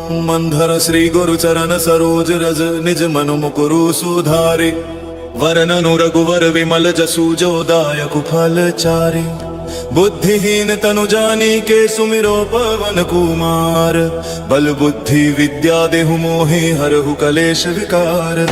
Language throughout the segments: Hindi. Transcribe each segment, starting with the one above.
मंधर श्री गुरु चरण सरोज रज निज मनु मुकुरु सुधारे। वरननु रघुवर विमल जसु जो दायक फल चारे। बुद्धिहीन तनु जानिके सुमिरो पवन कुमार। बल बुद्धि विद्या देहु मोहि हरहु कलेश विकार।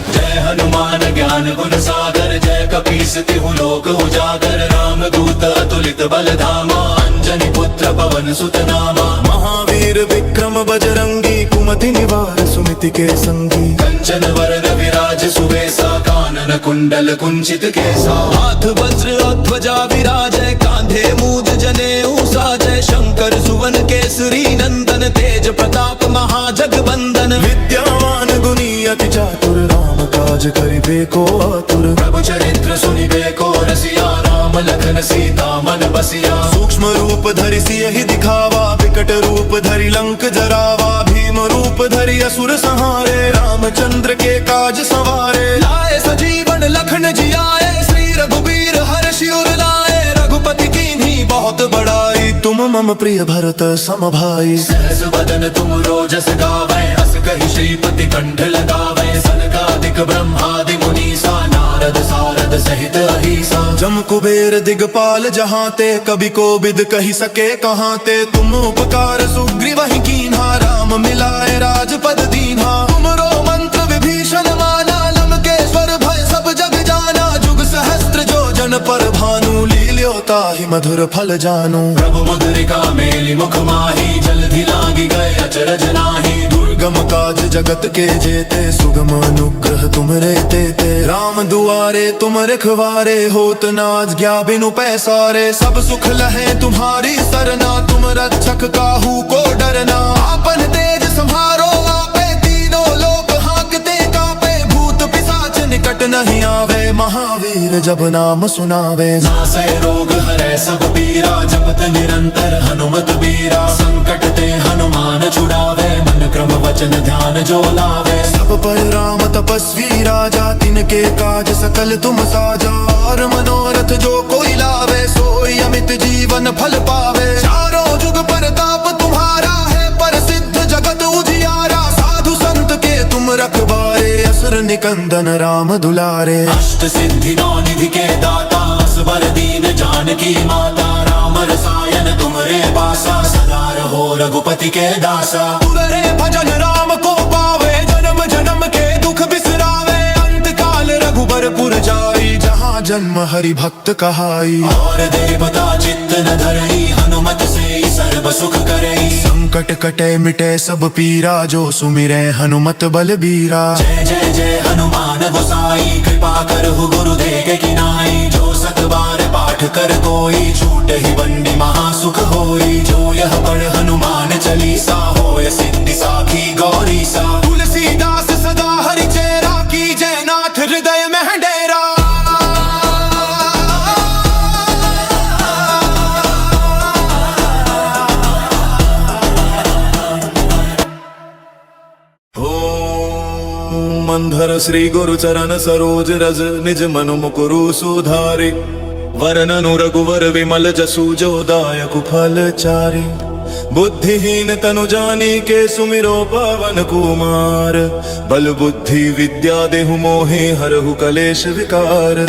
जय हनुमान ज्ञान गुण सागर जय कपीस तिहु लोक उजागर। राम दूत अतुलित बल धामा अंजनी पुत्र पवन सुत नामा। महावीर विक्रम बजरंगी कुमति निवार सुमति के संगी। कंचन वरन विराज सुवेसा कानन कुंडल कुंचित केसा। हाथ वज्र और ध्वजा विराजय कांधे मूज जनेऊ साजय। शंकर सुवन केसरी नंदन तेज प्रताप महाजगबंदन। विद्यावान गुणी अति चातुर राम काज करिबे को आतुर। प्रभु चरित्र सुनिबे को रसिया राम लखन सीता मन बसिया। सूक्ष्म रूप धरि सियहि दिखावा विकट रूप धरि लंक जरावा। भीम रूप धरि असुर संहारे रामचंद्र के काज संवारे। लाए सजीवन लखन जियाए श्री रघुबीर हर्षि उर लाए। रघुपति कीन्ही बहुत बड़ाई तुम मम प्रिय भरत सम भाई। सहस बदन तुम रोजस गावै अस कहि श्रीपति कंठ लगावै। सनकादिक ब्रह्मादि मुनीसा नारद सारद सहित अहिसा। जम कुबेर दिगपाल जहाते कभी को बिद कही सके कहाते। तुम उपकार सुग्रीवहि कीन्हा राम मिलाए राजपद दीन्हा। तुमरो मंत्र विभीषण माना लंकेश्वर भय सब जग जाना। जुग सहस्त्र जो जन पर भानु लील्यो ताहि मधुर फल जानू। प्रभु मुद्रिका मेलि मुख माहि जलधि लागी गए अचरज नाही। दुर्गम काज जगत के जेते सुगम अनुग्रह तुमरे तेते। राम दुआरे तुम रखवारे होत न आज्ञा बिनु पैसारे। सब सुख लहे तुम्हारी सरना तुम रक्षक काहू को डरना। आपन तेज सम्हारो आपे तीनों लोक हांकते कापे। भूत पिशाच निकट नहीं आवे महावीर जब नाम सुनावे। नासै रोग हरै सब पीरा जपत निरंतर हनुमत बीरा। संकट ते हनुमान छुड़ावे मन क्रम वचन ध्यान जो लावे। सब पर राम तपस्वी राजा तिनके काज सकल तुम साजा। और मनोरथ जो कोई लावे सोई अमित जीवन फल पावे। चारों जुग परताप तुम्हारा है प्रसिद्ध जगत उजियारा। साधु संत के तुम रखवारे असुर निकंदन राम दुलारे। अष्ट सिद्धि नौ निधि के दाता असबर दीन जानकी माता। राम रसायन तुमरे पासा सदा रहो रघुपति के दासा। तुमरे भजन राम को पावे जन्म जन्म के दुख बिसरावे। अंत काल रघुबरपुर जाई जहाँ जन्म हरि भक्त कहाई। और देवता चित्त न धरई हनुमत से सर्व सुख करई। संकट कटे मिटे सब पीरा जो सुमिरै हनुमत बलबीरा। जय जय जय हनुमान गोसाई कृपा करहु गुरुदेव की नाई। जो सत बार पाठ कर कोई छूट ही बंदी महासुख होई। जो यह पढ़ हनुमान चालीसा होय सिद्धि साखी गौरी सा। तुलसीदास सदा हरि चेरा की जय नाथ हृदय में डेरा। मंधर श्री गुरु चरण सरोज रज निज मनु मुकुरु सुधारे। वरननु रघुवर विमल जसु जो दायक फल चारे। बुद्धिहीन तनु जानिके सुमिरो पवन कुमार। बल बुद्धि विद्या देहु मोहि हरहु कलेश विकार।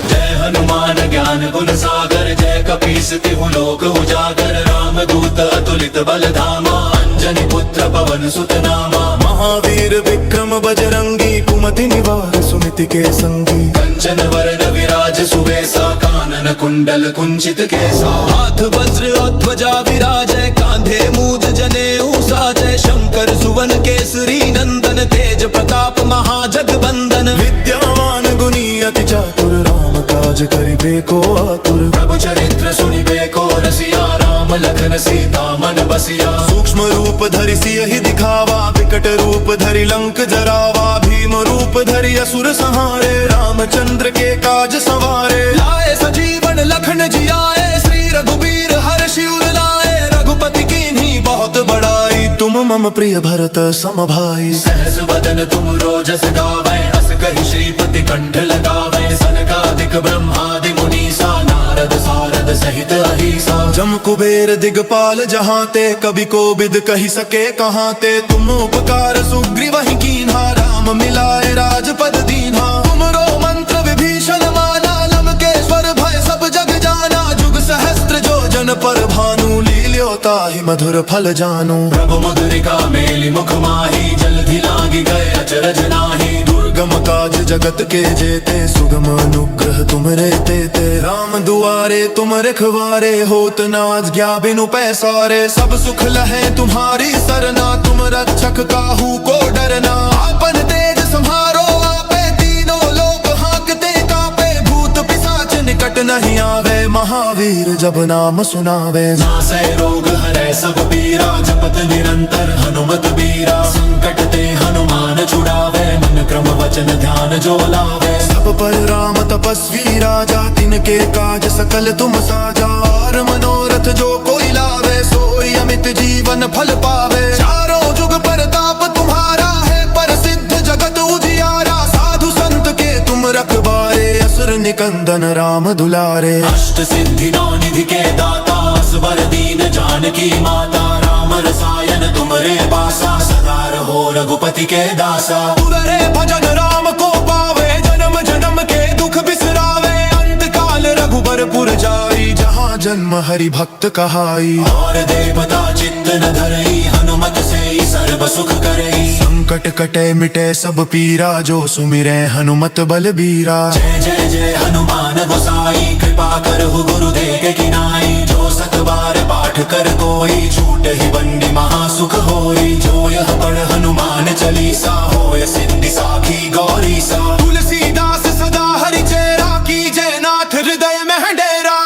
जय हनुमान ज्ञान गुण सागर जय कपीस तिहु लोक उजागर। राम दूत अतुलित बल धामा अंजनी पुत्र पवन सुत नामा। महावीर विक्रम बजरंगी कुमति निवार सुमति के संगी। कंचन वरन विराज सुवेसा कानन कुंडल कुंचित केसा। हाथ वज्र और ध्वजा विराजय कांधे मूज जनेऊ साजय। शंकर सुवन केसरी नंदन तेज प्रताप महाजगबंदन। विद्यावान गुणी अति चातुर राम काज करिबे को आतुर। प्रभु चरित्र सुनिबे को रसिया राम लखन सीता मन बसिया। सूक्ष्म रूप धरि सियहि दिखावा विकट रूप धरि लंक जरावा। भीम रूप धरि असुर संहारे रामचंद्र के काज संवारे। लाए सजीवन लखन जियाए श्री रघुबीर हर्षि उर लाए। रघुपति कीन्ही बहुत बड़ाई तुम मम प्रिय भरत सम भाई। सहस बदन तुम रोजस गावै अस कहि श्रीपति कंठ लगावै। सनकादिक ब्रह्मादि मुनीसा नारद नारद सारद सहित अहिसा जम कुबेर दिगपाल जहाँ ते कभी को बिद कही सके कहाँ ते तुम उपकार सुग्रीव ही कीन्हा राम मिलाए राजपद दीन्हा तुमरो मंत्र विभीषण माना लंकेश्वर भय सब जग जाना जुग सहस्त्र जो जन पर भानु लील्योता ही मधुर फल जानू प्रभु मुद्रिका मेली मुख माही जल्दी लागी गए अचरज नाही दुर्गम काज जगत के जेते सुगम अनुग्रह तुम रहते ते राम दुआरे तुम रखवारे होत न आज्ञा बिनु पैसारे सब सुख लहे तुम्हारी सरना तुम रक्षक काहू को डरना आपन तेज संहारो आपे तीनों लोक हांकते कांपे भूत पिशाच निकट नहीं आवे महावीर जब नाम सुनावे नासै रोग हरै सब पीरा जपत निरंतर हनुमत बीरा संकट ते हनुमान छुड़ावे मन क्रम वचन ध्यान जो लावे सब पर राम तपस्वी राजा तिनके काज सकल तुम साजा और मनोरथ जो कोई लावे सोई अमित जीवन फल पावे चारों जुग परताप तुम्हारा है प्रसिद्ध जगत उजियारा साधु संत के तुम रखवारे असुर निकंदन राम दुलारे अष्ट सिद्धि नौ निधि के दाता असबर दीन जानकी माता राम रसायन तुमरे पासा सदा रहो रघुपति के दासा तुमरे भजन राम को पावे जन्म जन्म के दुख बिसरावे अंत काल रघुबरपुर जाई जहाँ जन्म हरि भक्त कहाई और देवता चित्त न धरई हनुमत से ही सर्व सुख करई संकट कटे मिटे सब पीरा जो सुमिरे हनुमत बलबीरा जय जय जय हनुमान गोसाई कृपा करहु गुरुदेव की नाई जो सत बार पाठ कर कोई छूट ही बंदी महासुख होई जो यह पढ़ हनुमान चालीसा होय सिद्धि साखी गौरी सा तुलसीदास सदा हरि चेरा की जय नाथ हृदय में है डेरा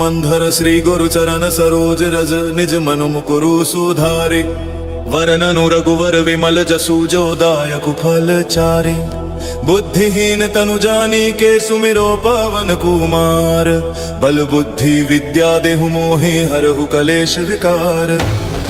मंधर श्री गुरु चरण सरोज रज निज मनु मुकुरु सुधारे वरननु रघुवर विमल जसु जो दायक फल चारे बुद्धिहीन तनु जानी के सुमिरो पवन कुमार बल बुद्धि विद्या देहु मोहि हरहु कलेश विकार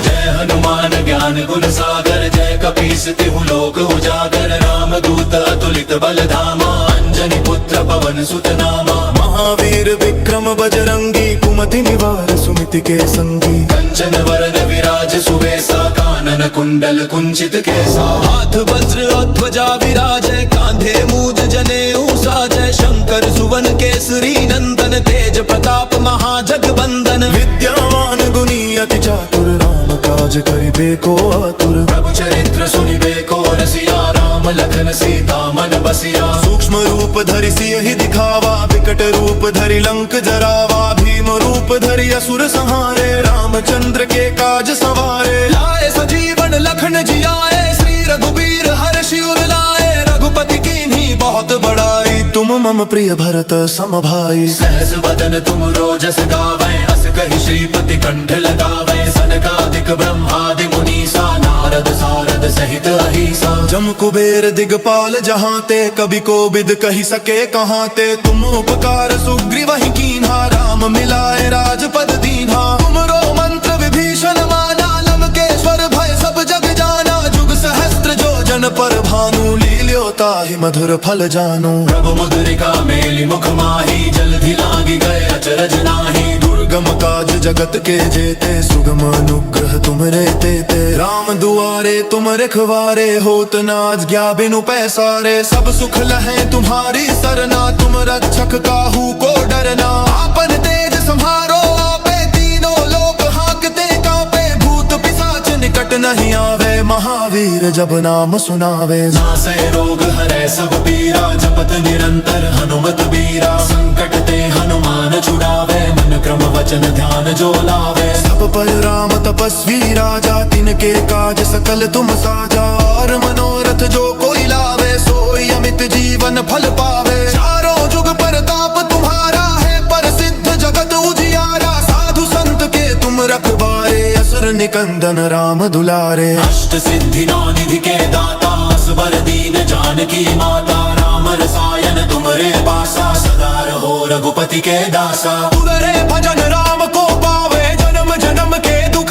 जय हनुमान ज्ञान गुण सागर जय कपीस तिहु लोक उजागर राम दूत अतुलित बल धामा अंजनी पुत्र पवन सुत नामा महावीर विक्रम बजरंगी कुमति निवार सुमिति के संगी कंचन वरन विराज सुवेसा कानन कुंडल कुंचित केसा हाथ वज्र और ध्वजा विराजय कांधे मूज जनेऊ साजय शंकर सुवन केसरी नंदन तेज प्रताप महाजगबंदन विद्यावान गुणी अति चातुर राम काज करिबे को आतुर प्रभु चरित्र सुनिबे को रसिया राम लखन सीता मन बसिया सूक्ष्म रूप धरि सियहि दिखावा विकट रूप धरि लंक जरावा भीम रूप धरि असुर संहारे रामचंद्र के काज सवारे लाए सजीवन लखन जियाए श्री रघुबीर हर्षि उर लाए रघुपति कीन्ही बहुत बड़ाई तुम मम प्रिय भरत सम भाई सहस बदन तुम रोजस गावै अस कहि श्रीपति कंठ लगावै सनकादिक ब्रह्मादि मुनीसा नारद सारद सहित अहिसा जम कुबेर दिगपाल जहाँ ते कभी को बिद कही सके कहाँ ते तुम उपकार सुग्रीव ही कीन्हा राम मिलाए राजपद दीन्हा तुमरो मंत्र विभीषण माना लंकेश्वर भय सब जग जाना जुग सहस्त्र जो जन पर भानु लील्योता ही मधुर फल जानू प्रभु मुद्रिका मेली मुख माही जल्दी लागी गए अचरज नाही दुर्गम काज जगत के जेते सुगम अनुग्रह तुम रहते ते राम दुआरे तुम रखवारे होत न आज्ञा बिनु पैसारे सब सुख लहे तुम्हारी सरना तुम रक्षक काहू को डरना आपन तेज संहारो आपे तीनों लोक हांकते कांपे भूत पिशाच निकट नहीं आवे महावीर जब नाम सुनावे नासै रोग हरै सब पीरा जपत निरंतर हनुमत बीरा संकट ते हनुमान छुड़ावे मन क्रम वचन ध्यान जो लावे सब पर राम तपस्वी राजा तिनके काज सकल तुम साजा और मनोरथ जो कोई लावे सोई अमित जीवन फल पावे चारों जुग परताप तुम्हारा है प्रसिद्ध जगत उजियारा साधु संत के तुम रखवारे असुर निकंदन राम दुलारे अष्ट सिद्धि नौ निधि के दाता असबर दीन जानकी माता राम रसायन तुमरे पासा सदा रहो रघुपति के दासा तुमरे भजन राम को पावे जन्म जन्म के दुख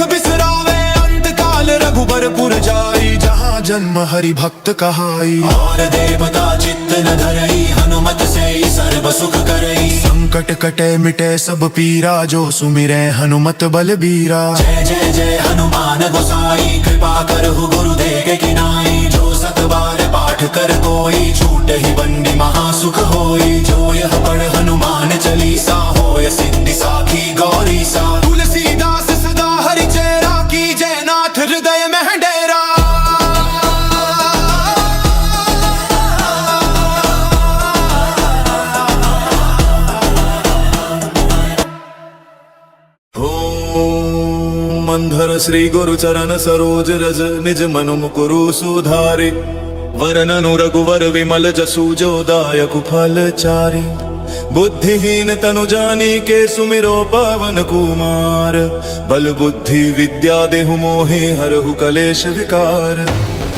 जाई जहाँ जन्म हरि भक्त कहाई। और देवता चित्त न धरई हनुमत से ही सर्व सुख करई। संकट कटे मिटे सब पीरा जो सुमिरै हनुमत बलबीरा। जय जय जय हनुमान गोसाई कृपा करहु गुरुदेव की नाई। जो सत बार पाठ कर कोई छूट ही बंदी महासुख होई। जो यह पढ़ हनुमान चालीसा होय सिद्धि साखी गौरी सा। तुलसीदास सदा हरि चेरा की जय नाथ हृदय में डेरा। मंधर श्री गुरु चरण सरोज रज निज मनु मुकुरु सुधारे। वरननु रघुवर विमल जसु जो दायक फल चारि। बुद्धिहीन तनु जानी के सुमिरो पवन कुमार। बल बुद्धि विद्या देहु मोहि हरहु कलेश विकार।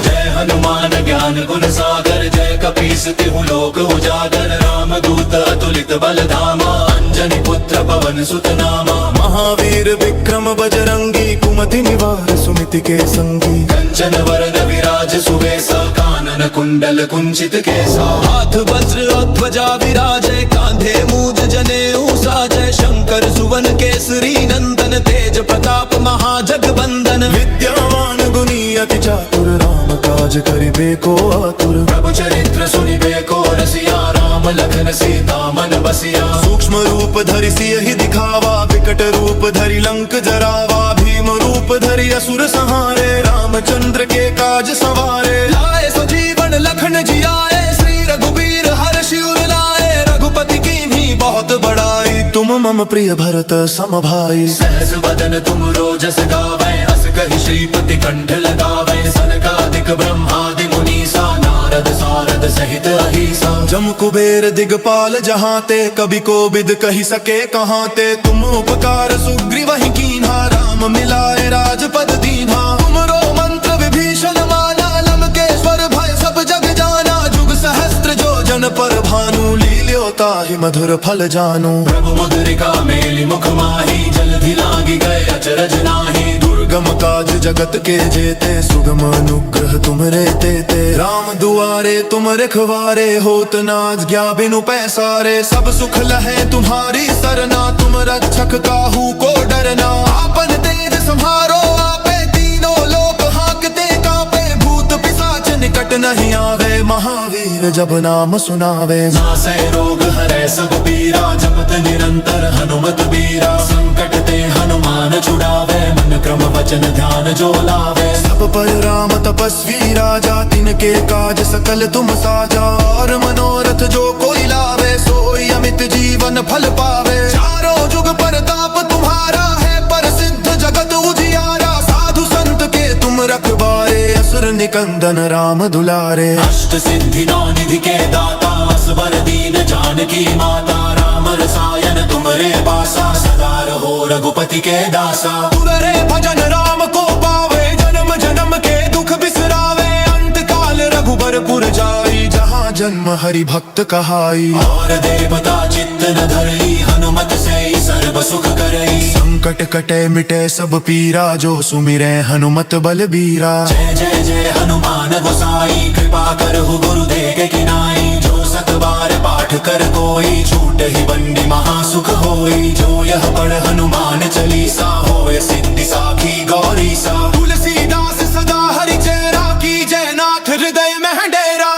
जय हनुमान ज्ञान गुण सागर जय कपीस तिहु लोक उजागर। राम दूत अतुलित बल धामा अंजनी पुत्र पवन सुत नामा। महावीर विक्रम बजरंगी कुमति निवार सुमिति के संगी। कंचन वरन विराज सुवेसा कानन कुंडल कुंचित केसा। हाथ वज्र और ध्वजा विराजय कांधे मूज जनेऊ साजय। शंकर सुवन केसरी नंदन तेज प्रताप महाजगबंदन। विद्यावान गुणी अति चातुर राम काज करिबे को आतुर। प्रभु चरित्र सुनिबे को रसिया राम लखन सीता मन बसिया। सूक्ष्म रूप धरि सियहि दिखावा विकट रूप धरि लंक जरावा। भीम रूप धरि असुर संहारे रामचंद्र के काज सवारे। लाए सजीवन लखन जियाए श्री रघुबीर हर्षि उर लाए। रघुपति की भी बहुत बड़ाई तुम मम प्रिय भरत सम भाई। सहस बदन तुम रोजस गावै अस कहि श्रीपति कंठ लगावै। सनकादिक ब्रह्मादि मुनीसा नारद सारद सहित अहिसा। जम कुबेर दिगपाल जहाते कभी को बिद कही सके कहाते। तुम उपकार सुग्रीवहि कीन्हा राम मिलाए राजपद दीन्हा। तुमरो मंत्र विभीषण माना लंकेश्वर भय सब जग जाना। जुग सहस्त्र जो जन पर भानु लील्यो ताहि मधुर फल जानू। प्रभु मुद्रिका मेलि मुख माही जल्दी लागी गए अचरज नाही। दुर्गम काज जगत के जेते सुगम अनुग्रह तुमरे तेते। राम दुआरे तुम रखवारे होत न आज्ञा बिनु पैसारे। सब सुख लहे तुम्हारी सरना तुम रक्षक काहू को डरना। आपन तेज संहारो आपे तीनों लोक हांकते कांपे। भूत पिशाच निकट नहीं आवे महावीर जब नाम सुनावे। नासै रोग हरै सब पीरा जपत निरंतर हनुमत बीरा। संकट ते हनुमान छुड़ावे मन क्रम वचन ध्यान जो लावे। सब पर राम तपस्वी राजा तिनके काज सकल तुम साजा। और मनोरथ जो कोई लावे सोई अमित जीवन फल पावे। चारों जुग परताप तुम्हारा है प्रसिद्ध जगत उजियारा। साधु संत के तुम रखवारे असुर निकंदन राम दुलारे। अष्ट सिद्धि नौ निधि के दाता असबर दीन जानकी माता। राम रसायन तुमरे पासा सदा रहो रघुपति के दासा। तुमरे भजन राम को पावे जन्म जन्म के दुख बिसरावे। अंत काल रघुबरपुर जाई जहाँ जन्म हरि भक्त कहाई। और देवता चित्त न धरई हनुमत से ही सर्व सुख करई। संकट कटे मिटे सब पीरा जो सुमिरै हनुमत बलबीरा। जय जय जय हनुमान गोसाई कृपा करहु गुरुदेव की नाई। जो सत बार पाठ कर कोई छूट ही बंदी महासुख होई। जो यह पढ़ हनुमान चालीसा होय सिद्धि साखी गौरी सा। तुलसीदास सदा हरि चेरा की जय नाथ हृदय में डेरा।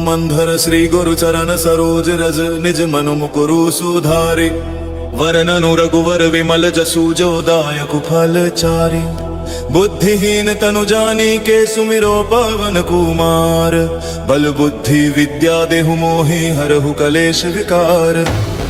मंधर श्री गुरु चरण सरोज रज निज मनु मुकुरु सुधारे। वरननु रघुवर विमल जसु जो दायक फल चारि। बुद्धिहीन तनु जानी के सुमिरो पवन कुमार। बल बुद्धि विद्या देहु मोहि हरहु कलेश विकार।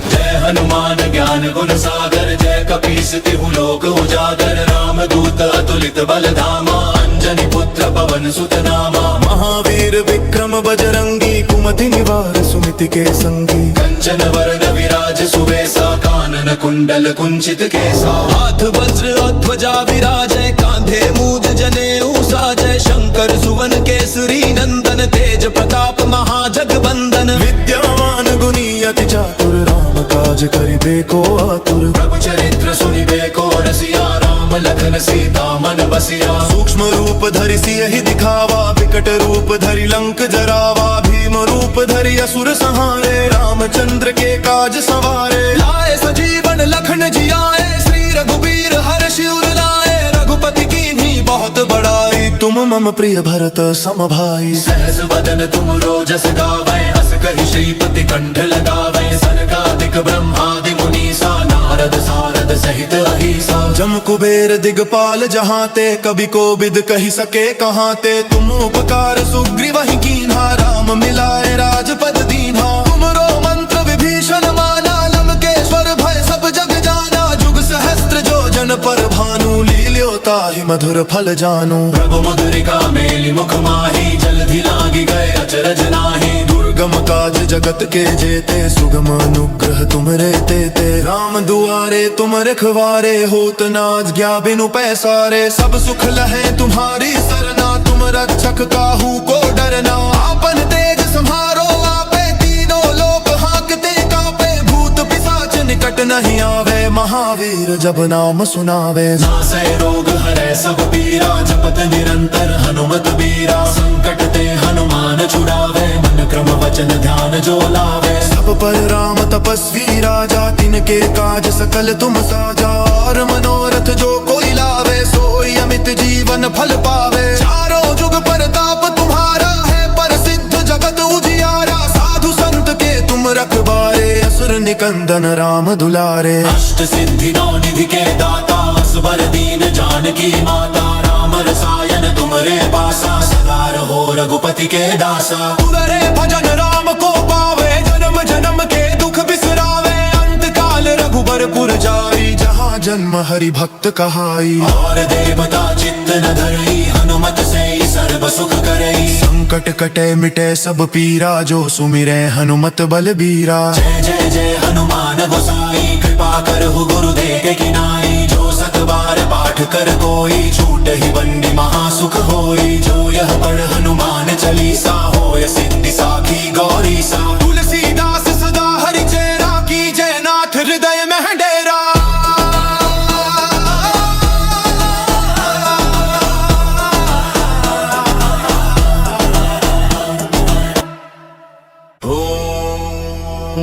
जय हनुमान ज्ञान गुण सागर जय कपीस तिहु लोक उजागर। राम दूत अतुलित बल धामा अंजनी अंजनी पुत्र पवन सुत नामा। महावीर विक्रम बजरंगी कुमति निवार सुमिति के संगी। कंचन वरण विराज सुवेसा कानन कुंडल कुंचित केसा। हाथ वज्र और ध्वजा विराजय कांधे मूज जनेऊ साजय। शंकर सुवन केसरी नंदन तेज प्रताप महाजगबंदन। विद्यावान गुणी अति चातुर राम काज करिबे को आतुर। प्रभु चरित्र सुनिबे को रसिया राम लखन सीता मन बसिया। सूक्ष्म रूप धरि सियहि दिखावा विकट रूप धरि लंक जरावा। भीम रूप धरि असुर संहारे रामचंद्र के काज सवारे। लाए सजीवन लखन जियाए श्री रघुबीर हर्षि उर लाए। रघुपति कीन्ही बहुत बड़ाई तुम मम प्रिय भरत सम भाई। सहस वदन तुम रोजस गावै अस कहि श्रीपति कंठ लगावै। सनकादिक ब्रह्मादि मुनीसा नारद सारद सहित अहिसा। जम कुबेर दिगपाल जहाते कवि कोविद कहि सके कहाते। तुम उपकार सुग्रीवहि कीन्हा राम मिलाए राजपद दीन्हा। तुमरो मंत्र विभीषण माना लंकेश्वर भय सब जग जाना। जुग सहस्त्र जो जन पर भानु लील्यो ताहि मधुर फल जानू। प्रभु मधुरिका मेलि मुख माही जलधि लागी गए अचरज नाही। दुर्गम काज जगत के जेते सुगम अनुग्रह तुमरे तेते। राम दुआरे तुम रखवारे होत न आज्ञा बिनु पैसारे। सब सुख लहे तुम्हारी सरना तुम रक्षक काहू को डरना। आपन तेज सम्हारो आपे तीनों लोक हांकते कांपे। भूत पिशाच निकट नहीं आवे महावीर जब नाम सुनावे। नासै रोग हरै सब पीरा जपत निरंतर हनुमत बीरा। संकट ते हनुमान छुड़ावे मन क्रम वचन ध्यान जो लावे। सब पर राम तपस्वी राजा तिनके काज सकल तुम साजा। और मनोरथ जो कोई लावे सोई अमित जीवन फल पावे। चारों जुग परताप तुम्हारा है प्रसिद्ध जगत उजियारा। साधु संत के तुम रखवारे असुर निकंदन राम दुलारे। अष्ट सिद्धि नौ निधि के दाता असबर दीन जानकी माता। राम रसायन तुमरे पासा सदा रहो रघुपति के दासा। तुमरे भजन राम को पावे जन्म जन्म के दुख बिसरावे। अंत काल रघुबरपुर जाई जहाँ जन्म हरि भक्त कहाई। और देवता चित्त न धरई हनुमत से सर्व सुख करई। संकट कटे मिटे सब पीरा जो सुमिरे हनुमत बलबीरा। जय जय जय हनुमान गोसाई कृपा करहु गुरुदेव के किनाई। जो सत बार पाठ कर कोई छूट ही बंदी महासुख होई। जो यह पढ़ हनुमान चालीसा होय सिद्धि साखी गौरी सा। तुलसीदास सदा हरि चेरा की जय नाथ हृदय में डेरा।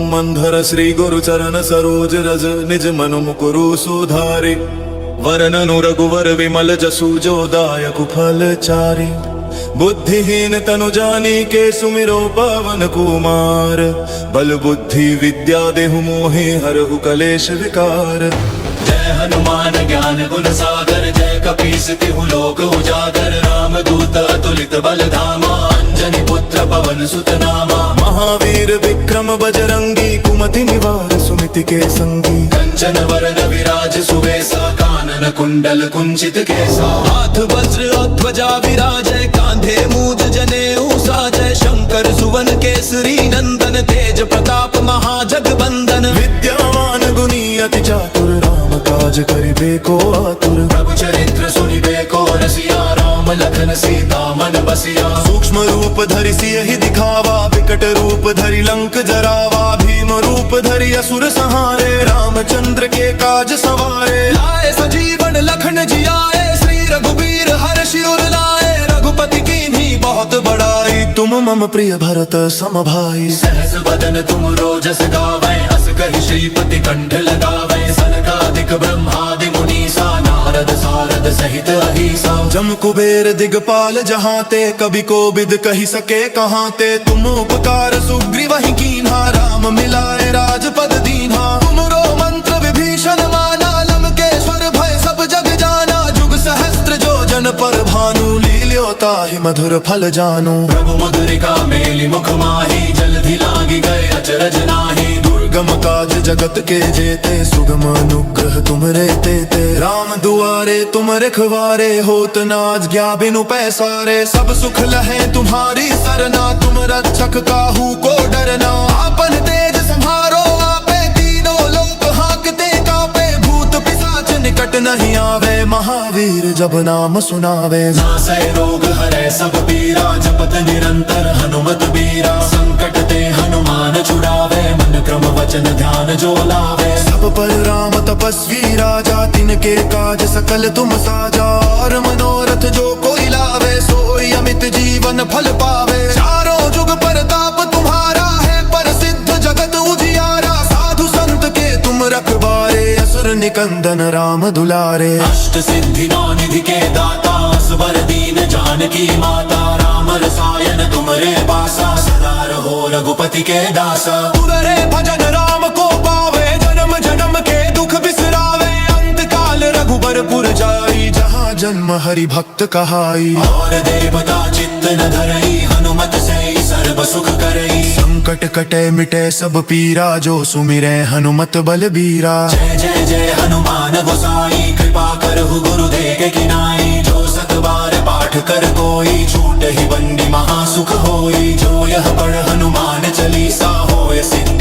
मंधर श्री गुरु चरण सरोज रज निज मनु मुकुरु सुधारे। वरननु रघुवर विमल जसु जो दायक फल चारि। बुद्धिहीन तनु जानी के सुमिरो पवन कुमार। बल बुद्धि विद्या देहु मोहि हरहु कलेश विकार। जय हनुमान ज्ञान गुण सागर जय कपीस तिहु लोक उजागर। राम दूत अतुलित बल धामा अंजनी पुत्र पवन सुत नामा। महावीर विक्रम बजरंगी कुमति निवार सुमिति के संगी। कंचन वरण विराज सुवेसा कानन कुंडल कुंचित केसा। हाथ वज्र और ध्वजा विराजय कांधे मूज जनेऊ साजय। शंकर सुवन केसरी नंदन तेज प्रताप महाजगबंदन। विद्यावान गुणी अति चातुर राम काज करिबे को आतुर। प्रभु चरित्र सुनिबे को रसिया राम लखन सीता मन बसिया। सूक्ष्म रूप धरि सियहि दिखावा विकट रूप धरि लंक जरावा। भीम रूप धरि असुर संहारे रामचंद्र के काज सवारे। लाए सजीवन लखन जियाए श्री रघुबीर हर्षि उर लाए। रघुपति कीन्ही बहुत बड़ाई तुम मम प्रिय भरत सम भाई। सहस वदन तुम रोजस गावै अस कहि श्रीपति कंठ लगावै। सनकादिक ब्रह्मादि मुनीसा नारद सारद सहित अहिसा। जम कुबेर दिगपाल जहाते कवि कोविद कहि सके कहाते। तुम उपकार सुग्रीवहि कीन्हा राम मिलाए राजपद दीन्हा। तुमरो मंत्र विभीषण माना लंकेश्वर भय सब जग जाना। जुग सहस्त्र जो जन पर भानु लील्यो ताहि मधुर फल जानू। प्रभु मधुरिका मेलि मुख माही जलधि लागी गए अचरज नाही। दुर्ग दुर्गम काज जगत के जेते सुगम अनुग्रह तुमरे तेते राम दुआरे तुम रखवारे होत न आज्ञा बिनु पैसारे सब सुख लहे तुम्हारी सरना तुम रक्षक काहू को डरना आपन तेज संहारो आपे तीनों लोक हांकते कापे भूत पिशाच निकट नहीं आवे महावीर जब नाम सुनावे नासै रोग हरै सब पीरा जपत निरंतर हनुमत बीरा संकट ते हनुमान छुड़ावे मन क्रम वचन ध्यान जो लावे सब पर राम तपस्वी राजा तिनके काज सकल तुम साजा और मनोरथ जो कोई लावे सोई अमित जीवन फल पावे चारों जुग परताप तुम्हारा है प्रसिद्ध जगत उजियारा साधु संत के तुम रखवारे असुर निकंदन राम दुलारे अष्ट सिद्धि नौ निधि के दाता असबर दीन जानकी माता राम रसायन तुमरे पासा सदा रहो रघुपति के दासा तुररे भजन राम को पावे जन्म जन्म के दुख बिसरावे अंत काल रघुबरपुर जाई जहाँ जन्म हरि भक्त कहाई और देवता चित्त न धरई हनुमत से सर्व सुख करई संकट कटे मिटे सब पीरा जो सुमिरे हनुमत बलबीरा जय जय जय हनुमान गोसाई कृपा करहु गुरुदेव के किनाई जो सत बार पाठ कर कोई छूट ही बंदी महासुख होई जो यह पढ़ हनुमान चालीसा होय सिद्ध